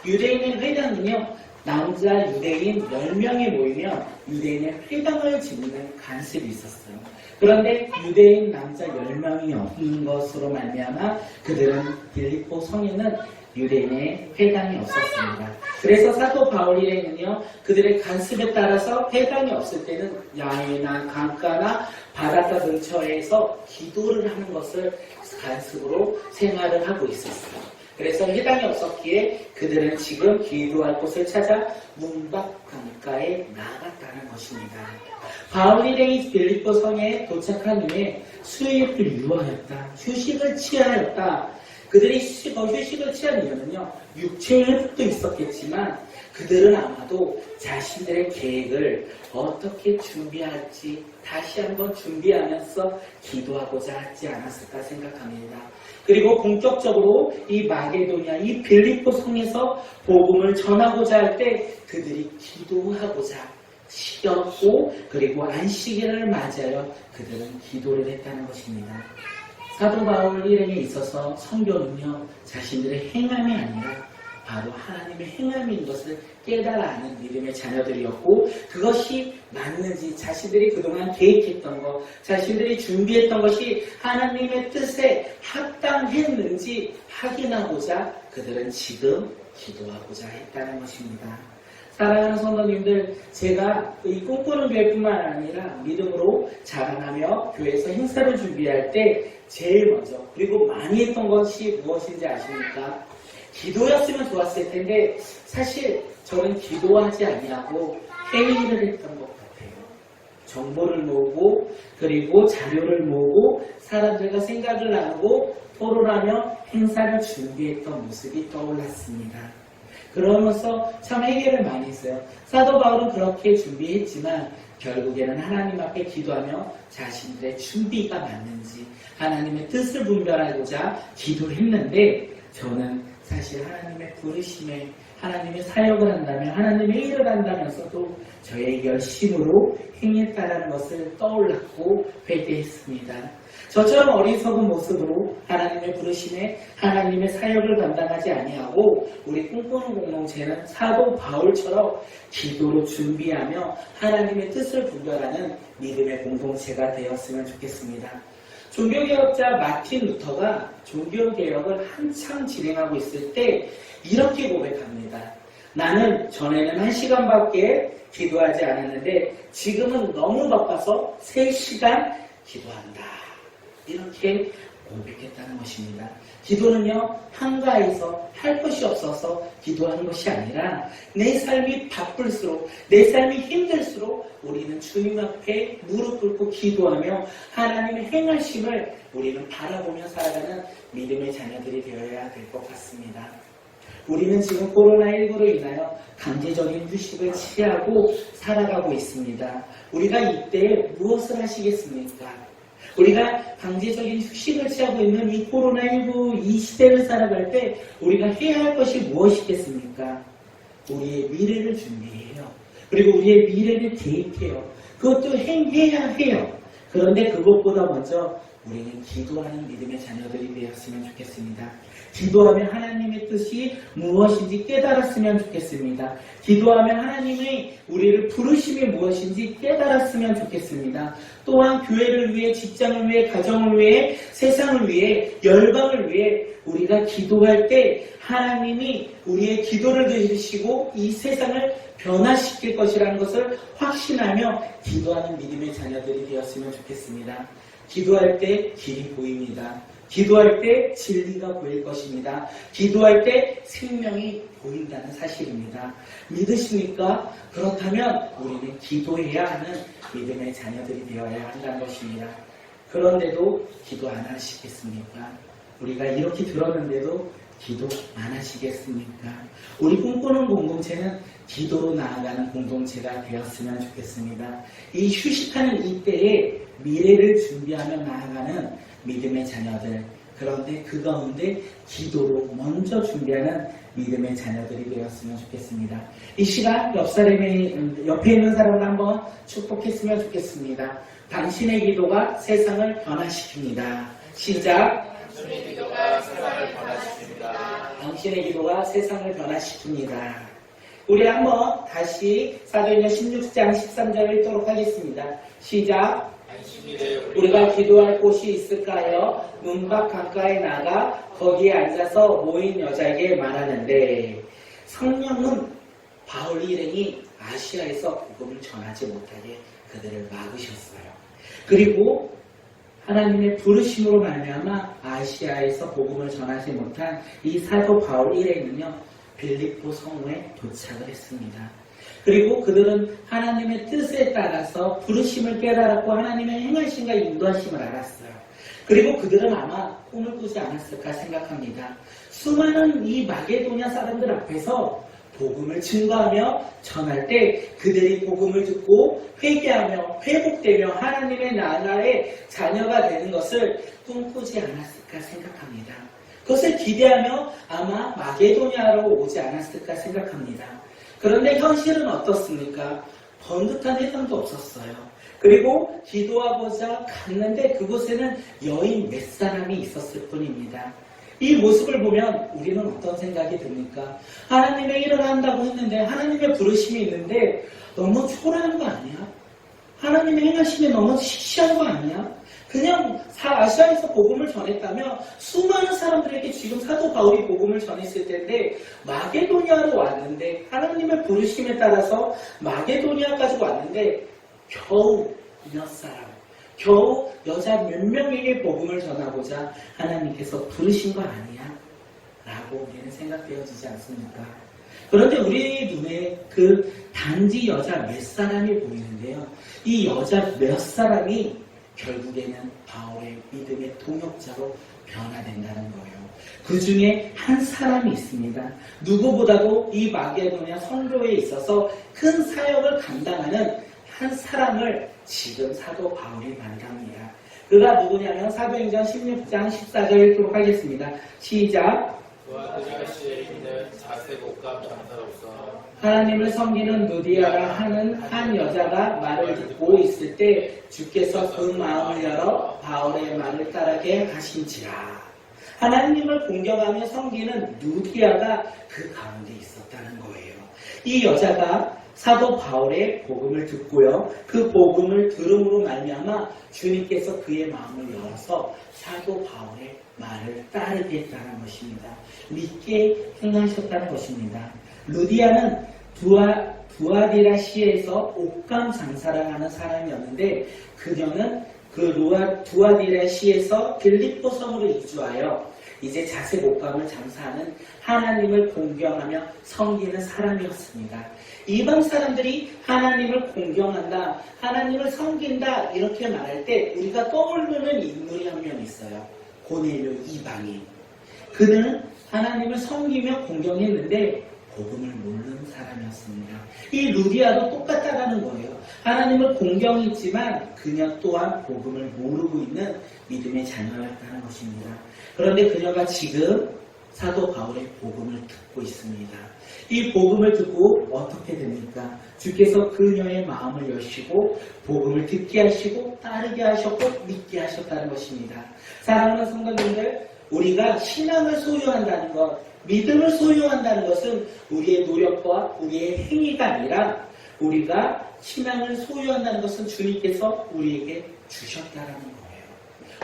유대인의 회당은요. 남자 유대인 10명이 모이면 유대인의 회당을 짓는 관습이 있었어요. 그런데 유대인 남자 10명이 없는 것으로 말미암아 그들은 빌립보 성에는 유대인의 회당이 없었습니다. 그래서 사도 바울 일행은요, 그들의 간습에 따라서 회당이 없을 때는 야외나 강가나 바닷가 근처에서 기도를 하는 것을 간습으로 생활을 하고 있었어요. 그래서 회당이 없었기에 그들은 지금 기도할 곳을 찾아 문밖 강가에 나갔다는 것입니다. 바울 일행이 빌립보 성에 도착한 후에 수입을 유하였다. 휴식을 취하였다. 그들이 휴식을 취한 이유는요, 육체의 회복도 있었겠지만 그들은 아마도 자신들의 계획을 어떻게 준비할지 다시 한번 준비하면서 기도하고자 하지 않았을까 생각합니다. 그리고 본격적으로 이 마게도냐, 이 빌립보 성에서 복음을 전하고자 할 때 그들이 기도하고자 쉬었고, 그리고 안식일을 맞아요. 그들은 기도를 했다는 것입니다. 사도 바울 일행에 있어서 성경은요, 자신들의 행함이 아니라 바로 하나님의 행함인 것을 깨달아 아는 믿음의 자녀들이었고, 그것이 맞는지 자신들이 그동안 계획했던 것, 자신들이 준비했던 것이 하나님의 뜻에 합당했는지 확인하고자 그들은 지금 기도하고자 했다는 것입니다. 사랑하는 성도님들, 제가 이 꿈꾸는 교회뿐만 아니라 믿음으로 자라나며 교회에서 행사를 준비할 때 제일 먼저, 그리고 많이 했던 것이 무엇인지 아십니까? 기도였으면 좋았을 텐데 사실 저는 기도하지 아니하고 회의를 했던 것 같아요. 정보를 모으고, 그리고 자료를 모으고, 사람들과 생각을 나누고 토론하며 행사를 준비했던 모습이 떠올랐습니다. 그러면서 참 해결을 많이 했어요. 사도 바울은 그렇게 준비했지만 결국에는 하나님 앞에 기도하며 자신들의 준비가 맞는지 하나님의 뜻을 분별하고자 기도했는데, 저는 사실 하나님의 부르심에, 하나님의 사역을 한다면, 하나님의 일을 한다면서도 저의 열심으로 행했다는 것을 떠올랐고 회개했습니다. 저처럼 어리석은 모습으로 하나님의 부르심에 하나님의 사역을 감당하지 아니하고 우리 꿈꾸는 공동체는 사도 바울처럼 기도로 준비하며 하나님의 뜻을 분별하는 믿음의 공동체가 되었으면 좋겠습니다. 종교개혁자 마틴 루터가 종교개혁을 한참 진행하고 있을 때 이렇게 고백합니다. 나는 전에는 1시간밖에 기도하지 않았는데 지금은 너무 바빠서 3시간 기도한다. 이렇게 고백했다는 것입니다. 기도는요, 한가해서 할 것이 없어서 기도하는 것이 아니라 내 삶이 바쁠수록, 내 삶이 힘들수록 우리는 주님 앞에 무릎 꿇고 기도하며 하나님의 행하심을 우리는 바라보며 살아가는 믿음의 자녀들이 되어야 될 것 같습니다. 우리는 지금 코로나19로 인하여 강제적인 휴식을 취하고 살아가고 있습니다. 우리가 이때 무엇을 하시겠습니까? 우리가 강제적인 휴식을 취하고 있는 이 코로나19 이 시대를 살아갈 때 우리가 해야 할 것이 무엇이겠습니까? 우리의 미래를 준비해요. 그리고 우리의 미래를 계획해요. 그것도 해야 해요. 그런데 그것보다 먼저 우리는 기도하는 믿음의 자녀들이 되었으면 좋겠습니다. 기도하며 하나님의 뜻이 무엇인지 깨달았으면 좋겠습니다. 기도하며 하나님의 우리를 부르심이 무엇인지 깨달았으면 좋겠습니다. 또한 교회를 위해, 직장을 위해, 가정을 위해, 세상을 위해, 열방을 위해 우리가 기도할 때 하나님이 우리의 기도를 들으시고 이 세상을 변화시킬 것이라는 것을 확신하며 기도하는 믿음의 자녀들이 되었으면 좋겠습니다. 기도할 때 길이 보입니다. 기도할 때 진리가 보일 것입니다. 기도할 때 생명이 보인다는 사실입니다. 믿으십니까? 그렇다면 우리는 기도해야 하는 믿음의 자녀들이 되어야 한다는 것입니다. 그런데도 기도 안 하시겠습니까? 우리가 이렇게 들었는데도 기도 안 하시겠습니까? 우리 꿈꾸는 공동체는 기도로 나아가는 공동체가 되었으면 좋겠습니다. 이 휴식하는 이때에 미래를 준비하며 나아가는 믿음의 자녀들, 그런데 그 가운데 기도로 먼저 준비하는 믿음의 자녀들이 되었으면 좋겠습니다. 이 시간 옆에 있는 사람을 한번 축복했으면 좋겠습니다. 당신의 기도가 세상을 변화시킵니다. 시작. 당신의 기도가 세상을 변화시킵니다. 당신의 기도가 세상을 변화시킵니다. 우리 한번 다시 사도행전 16장 13절을 읽도록 하겠습니다. 시작. 우리가 기도할 곳이 있을까요? 문밖 강가에 나가 거기에 앉아서 모인 여자에게 말하는데, 성령은 바울 일행이 아시아에서 복음을 전하지 못하게 그들을 막으셨어요. 그리고 하나님의 부르심으로 말미암아 아시아에서 복음을 전하지 못한 이 사도 바울 일행은요, 빌립보 성읍에 도착을 했습니다. 그리고 그들은 하나님의 뜻에 따라서 부르심을 깨달았고 하나님의 행하심과 인도하심을 알았어요. 그리고 그들은 아마 꿈을 꾸지 않았을까 생각합니다. 수많은 이 마게도냐 사람들 앞에서 복음을 증거하며 전할 때 그들이 복음을 듣고 회개하며 회복되며 하나님의 나라의 자녀가 되는 것을 꿈꾸지 않았을까 생각합니다. 그것을 기대하며 아마 마게도냐로 오지 않았을까 생각합니다. 그런데 현실은 어떻습니까? 번듯한 해상도 없었어요. 그리고 기도하고자 갔는데 그곳에는 여인 몇 사람이 있었을 뿐입니다. 이 모습을 보면 우리는 어떤 생각이 듭니까? 하나님의 일을 한다고 했는데, 하나님의 부르심이 있는데 너무 초라한 거 아니야? 하나님의 행하심이 너무 시시한 거 아니야? 그냥 아시아에서 복음을 전했다면 수많은 사람들에게 지금 사도 바울이 복음을 전했을 텐데, 마게도니아로 왔는데, 하나님의 부르심에 따라서 마게도니아까지 왔는데 겨우 몇 사람, 겨우 여자 몇 명에게 복음을 전하고자 하나님께서 부르신 거 아니야? 라고 우리는 생각되어지지 않습니까? 그런데 우리 눈에 그 단지 여자 몇 사람이 보이는데요. 이 여자 몇 사람이 결국에는 바울의 믿음의 동역자로 변화된다는 거예요. 그 중에 한 사람이 있습니다. 누구보다도 이 마게도냐 선교에 있어서 큰 사역을 감당하는 한 사람을 지금 사도 바울이 만납니다. 그가 누구냐면 사도행전 16장 14절 읽도록 하겠습니다. 시작. 두아디라시에 있는 자세복감 장사로서 하나님을 섬기는 누디아라 하는 한 여자가 말을 듣고 있을 때 주께서 그 마음을 열어 바울의 말을 따르게 하신지라. 하나님을 공경하며 섬기는 누디아가 그 가운데 있었다는 거예요. 이 여자가 사도 바울의 복음을 듣고요, 그 복음을 들음으로 말미암아 주님께서 그의 마음을 열어서 사도 바울의 말을 따르게 했다는 것입니다. 믿게 행하셨다는 것입니다. 루디아는 두아디라시에서 옥감 장사를 하는 사람이었는데, 그녀는 두아디라시에서 빌립보 성으로 이주하여 이제 자색 옥감을 장사하는 하나님을 공경하며 섬기는 사람이었습니다. 이방 사람들이 하나님을 공경한다, 하나님을 섬긴다 이렇게 말할 때 우리가 떠오르는 인물이 한 명 있어요. 고넬료 이방인. 그는 하나님을 섬기며 공경했는데 복음을 모르는 사람이었습니다. 이 루디아도 똑같다라는 거예요. 하나님을 공경했지만 그녀 또한 복음을 모르고 있는 믿음의 자녀였다는 것입니다. 그런데 그녀가 지금 사도 바울의 복음을 듣고 있습니다. 이 복음을 듣고 어떻게 됩니까? 주께서 그녀의 마음을 여시고 복음을 듣게 하시고 따르게 하셨고 믿게 하셨다는 것입니다. 사랑하는 성도님들, 우리가 신앙을 소유한다는 것, 믿음을 소유한다는 것은 우리의 노력과 우리의 행위가 아니라, 우리가 신앙을 소유한다는 것은 주님께서 우리에게 주셨다라는 거예요.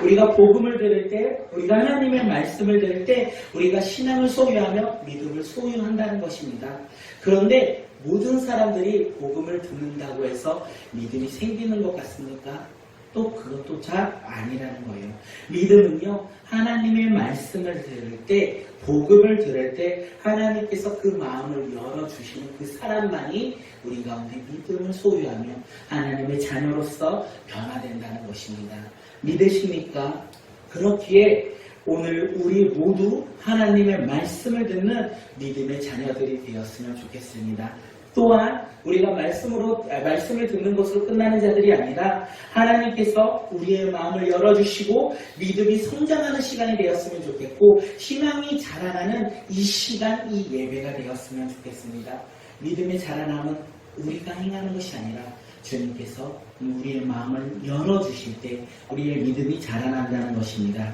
우리가 복음을 들을 때, 우리가 하나님의 말씀을 들을 때 우리가 신앙을 소유하며 믿음을 소유한다는 것입니다. 그런데 모든 사람들이 복음을 듣는다고 해서 믿음이 생기는 것 같습니까? 또 그것도 잘 아니라는 거예요. 믿음은요, 하나님의 말씀을 들을 때, 복음을 들을 때 하나님께서 그 마음을 열어주시는 그 사람만이 우리 가운데 믿음을 소유하며 하나님의 자녀로서 변화된다는 것입니다. 믿으십니까? 그렇기에 오늘 우리 모두 하나님의 말씀을 듣는 믿음의 자녀들이 되었으면 좋겠습니다. 또한 우리가 말씀을 듣는 것으로 끝나는 자들이 아니라 하나님께서 우리의 마음을 열어주시고 믿음이 성장하는 시간이 되었으면 좋겠고, 희망이 자라나는 이 시간, 이 예배가 되었으면 좋겠습니다. 믿음의 자라남은 우리가 행하는 것이 아니라 주님께서 우리의 마음을 열어주실 때 우리의 믿음이 자라난다는 것입니다.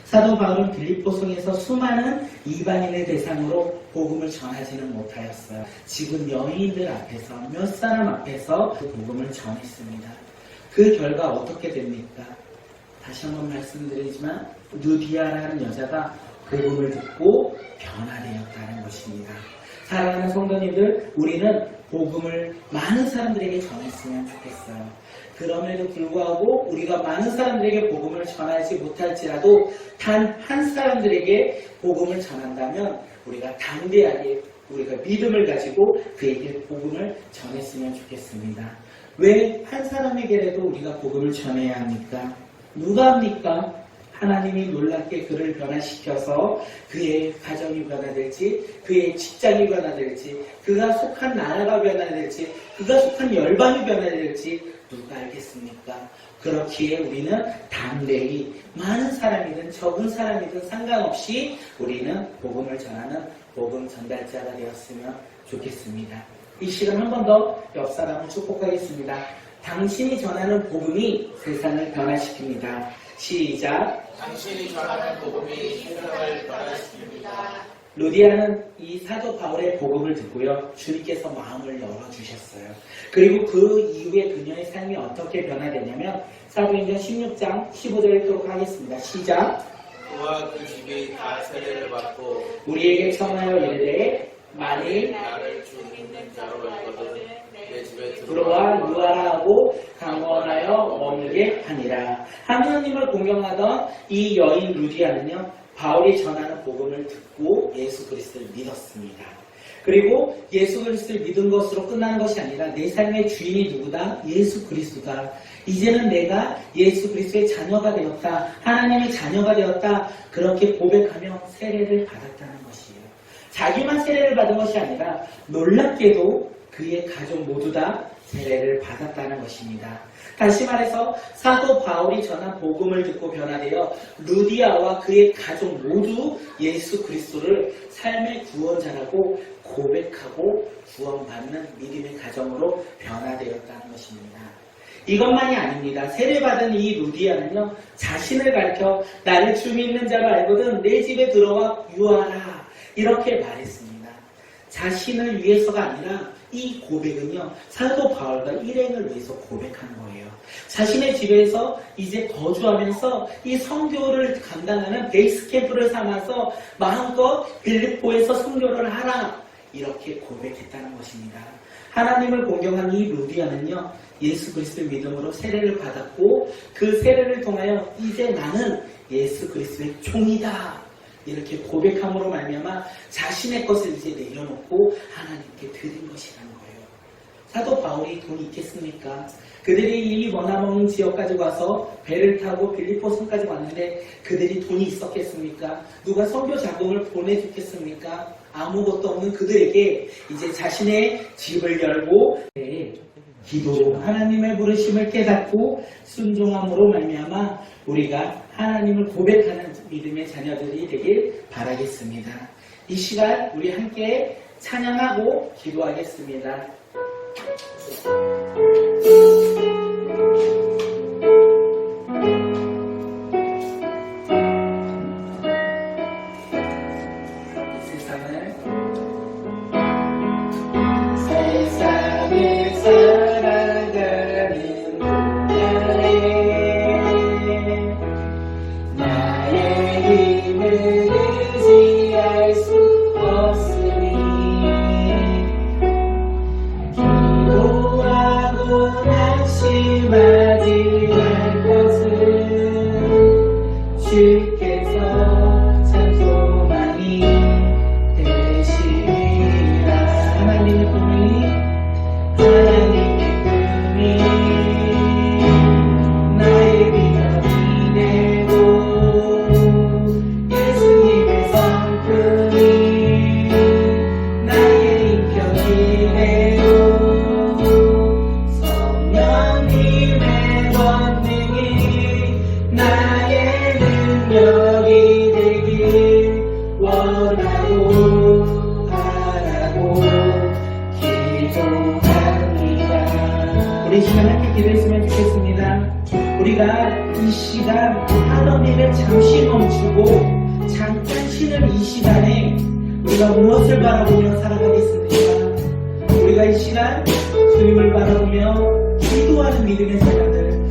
사도 바울은 빌립보성에서 수많은 이방인의 대상으로 복음을 전하지는 못하였어요. 지금 여인들 앞에서, 몇 사람 앞에서 그 복음을 전했습니다. 그 결과 어떻게 됩니까? 다시 한번 말씀드리지만 누디아라는 여자가 복음을 듣고 변화되었다는 것입니다. 사랑하는 성도님들, 우리는 복음을 많은 사람들에게 전했으면 좋겠어요. 그럼에도 불구하고 우리가 많은 사람들에게 복음을 전하지 못할지라도 단 한 사람들에게 복음을 전한다면 우리가 담대하게 우리가 믿음을 가지고 그에게 복음을 전했으면 좋겠습니다. 왜 한 사람에게라도 우리가 복음을 전해야 합니까? 누가 합니까? 하나님이 놀랍게 그를 변화시켜서 그의 가정이 변화될지, 그의 직장이 변화될지, 그가 속한 나라가 변화될지, 그가 속한 열방이 변화될지 누가 알겠습니까? 그렇기에 우리는 담대히 많은 사람이든 적은 사람이든 상관없이 우리는 복음을 전하는 복음 전달자가 되었으면 좋겠습니다. 이 시간 한 번 더 옆 사람을 축복하겠습니다. 당신이 전하는 복음이 세상을 변화시킵니다. 시작. 당신이 전하는 복음이 세상을 변화시킵니다. 루디아는 이 사도 바울의 복음을 듣고요, 주님께서 마음을 열어주셨어요. 그리고 그 이후에 그녀의 삶이 어떻게 변화되냐면 사도행전 16장 15절 읽도록 하겠습니다. 시작. 그와 그 집이 다 세례를 받고 우리에게 청하여 이르되 만일 나를 주 믿는 자로 알거든 내 집에 들어와 유하라 하고 강권하여 머물게 하니라. 하나님을 공경하던 이 여인 루디아는요, 바울이 전하는 복음을 듣고 예수 그리스도를 믿었습니다. 그리고 예수 그리스도를 믿은 것으로 끝나는 것이 아니라 내 삶의 주인이 누구다? 예수 그리스도다. 이제는 내가 예수 그리스도의 자녀가 되었다. 하나님의 자녀가 되었다. 그렇게 고백하며 세례를 받았다는 것이에요. 자기만 세례를 받은 것이 아니라 놀랍게도 그의 가족 모두 다 세례를 받았다는 것입니다. 다시 말해서 사도 바울이 전한 복음을 듣고 변화되어 루디아와 그의 가족 모두 예수 그리스도를 삶의 구원자라고 고백하고 구원받는 믿음의 가정으로 변화되었다는 것입니다. 이것만이 아닙니다. 세례받은 이 루디아는요, 자신을 가리켜 나를 주 믿는 자로 알거든 내 집에 들어와 유하라 이렇게 말했습니다. 자신을 위해서가 아니라 이 고백은요, 사도 바울과 일행을 위해서 고백하는 거예요. 자신의 집에서 이제 거주하면서 이 선교를 감당하는 베이스 캠프를 삼아서 마음껏 빌립보에서 선교를 하라 이렇게 고백했다는 것입니다. 하나님을 공경한 이 루디아는요, 예수 그리스도의 믿음으로 세례를 받았고 그 세례를 통하여 이제 나는 예수 그리스도의 종이다 이렇게 고백함으로 말미암아 자신의 것을 이제 내려놓고 하나님께 드린 것이라는 거예요. 사도 바울이 돈이 있겠습니까? 그들이 이 머나먼 지역까지 와서 배를 타고 빌립보 성까지 왔는데 그들이 돈이 있었겠습니까? 누가 선교 자금을 보내줬겠습니까? 아무것도 없는 그들에게 이제 자신의 집을 열고 기도로 하나님의 부르심을 깨닫고 순종함으로 말미암아 우리가 하나님을 고백하는 믿음의 자녀들이 되길 바라겠습니다. 이 시간 우리 함께 찬양하고 기도하겠습니다. 세상을 살아가는 나의 힘을 의지할 수 없으니 기도하고 낙심하지 말 것은 주께서 참 소망이 되시리라. 하나님의 꿈이 나의 비전이 되고 예수님의 성품이 나의 인격이 되고 성령님의 권능이 나의 능력이 되길 원하고 바라고 기도합니다. 우리 시간 함께 기도했으면 좋겠습니다. 우리가 이 시간 하던 일을 잠시 멈추고 잠깐 쉬는 이 시간에 우리가 무엇을 바라보며 살아가겠습니까? 우리가 이 시간 주님을 바라보며 기도하는 믿음의 자녀들,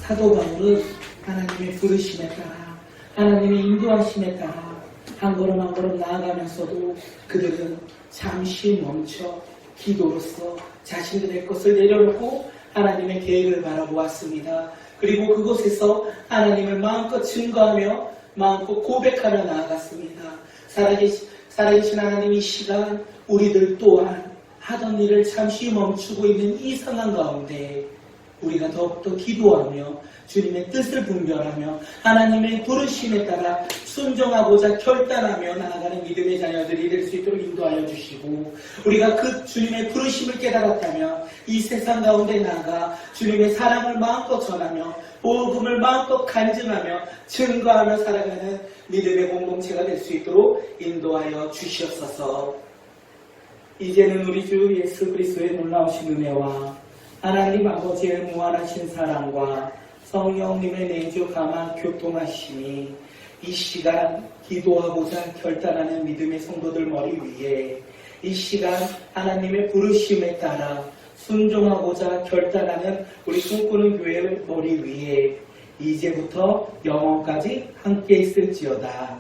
사도 바울은 하나님의 부르심에 따라 하나님의 인도하심에 따라 한 걸음 한 걸음 나아가면서도 그들은 잠시 멈춰 기도로서 자신들의 것을 내려놓고 하나님의 계획을 바라보았습니다. 그리고 그곳에서 하나님을 마음껏 증거하며 마음껏 고백하며 나아갔습니다. 살아계신 하나님 이 시간 우리들 또한 하던 일을 잠시 멈추고 있는 이 상황 가운데 우리가 더욱더 기도하며 주님의 뜻을 분별하며 하나님의 부르심에 따라 순종하고자 결단하며 나아가는 믿음의 자녀들이 될 수 있도록 인도하여 주시고 우리가 그 주님의 부르심을 깨달았다면 이 세상 가운데 나아가 주님의 사랑을 마음껏 전하며 복음을 마음껏 간증하며 증거하며 살아가는 믿음의 공동체가 될 수 있도록 인도하여 주시옵소서. 이제는 우리 주 예수 그리스도의 놀라우신 은혜와 하나님 아버지의 무한하신 사랑과 성령님의 내주감화 교통하심이 이 시간 기도하고자 결단하는 믿음의 성도들 머리 위에 이 시간 하나님의 부르심에 따라 순종하고자 결단하는 우리 꿈꾸는 교회의 머리 위에 이제부터 영원까지 함께 있을지어다.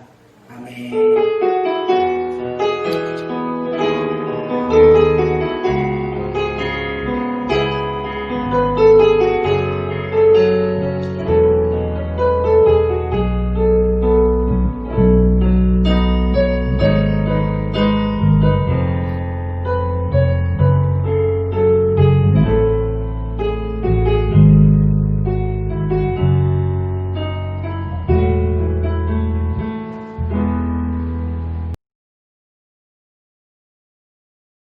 아멘.